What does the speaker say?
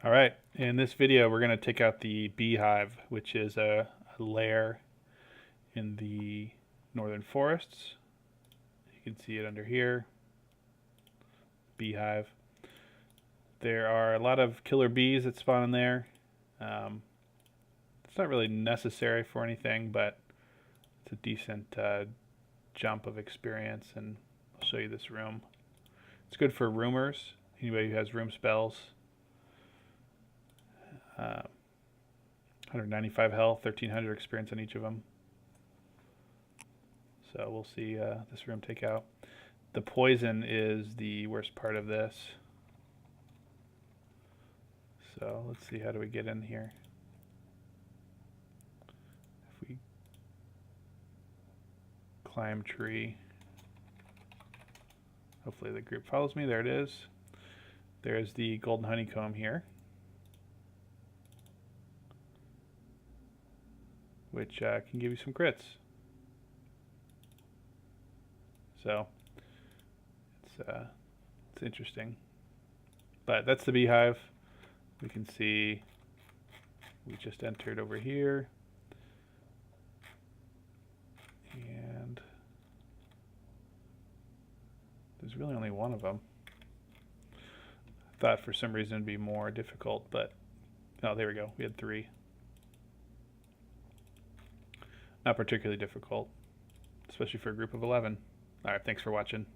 All right, in this video we're going to take out the beehive, which is a lair in the northern forests. You can see it under here, beehive. There are a lot of killer bees that spawn in there. It's not really necessary for anything, but it's a decent jump of experience, and I'll show you this room. It's good for roomers, anybody who has room spells. 195 health, 1300 experience on each of them. So we'll see this room take out. The poison is the worst part of this. So let's see, how do we get in here? If we climb tree, hopefully the group follows me. There it is. There's the golden honeycomb here, which can give you some crits. So it's interesting. But that's the beehive. We can see we just entered over here, and there's really only one of them. I thought for some reason it'd be more difficult, but oh, there we go. We had 3. Not particularly difficult, especially for a group of 11. All right, thanks for watching.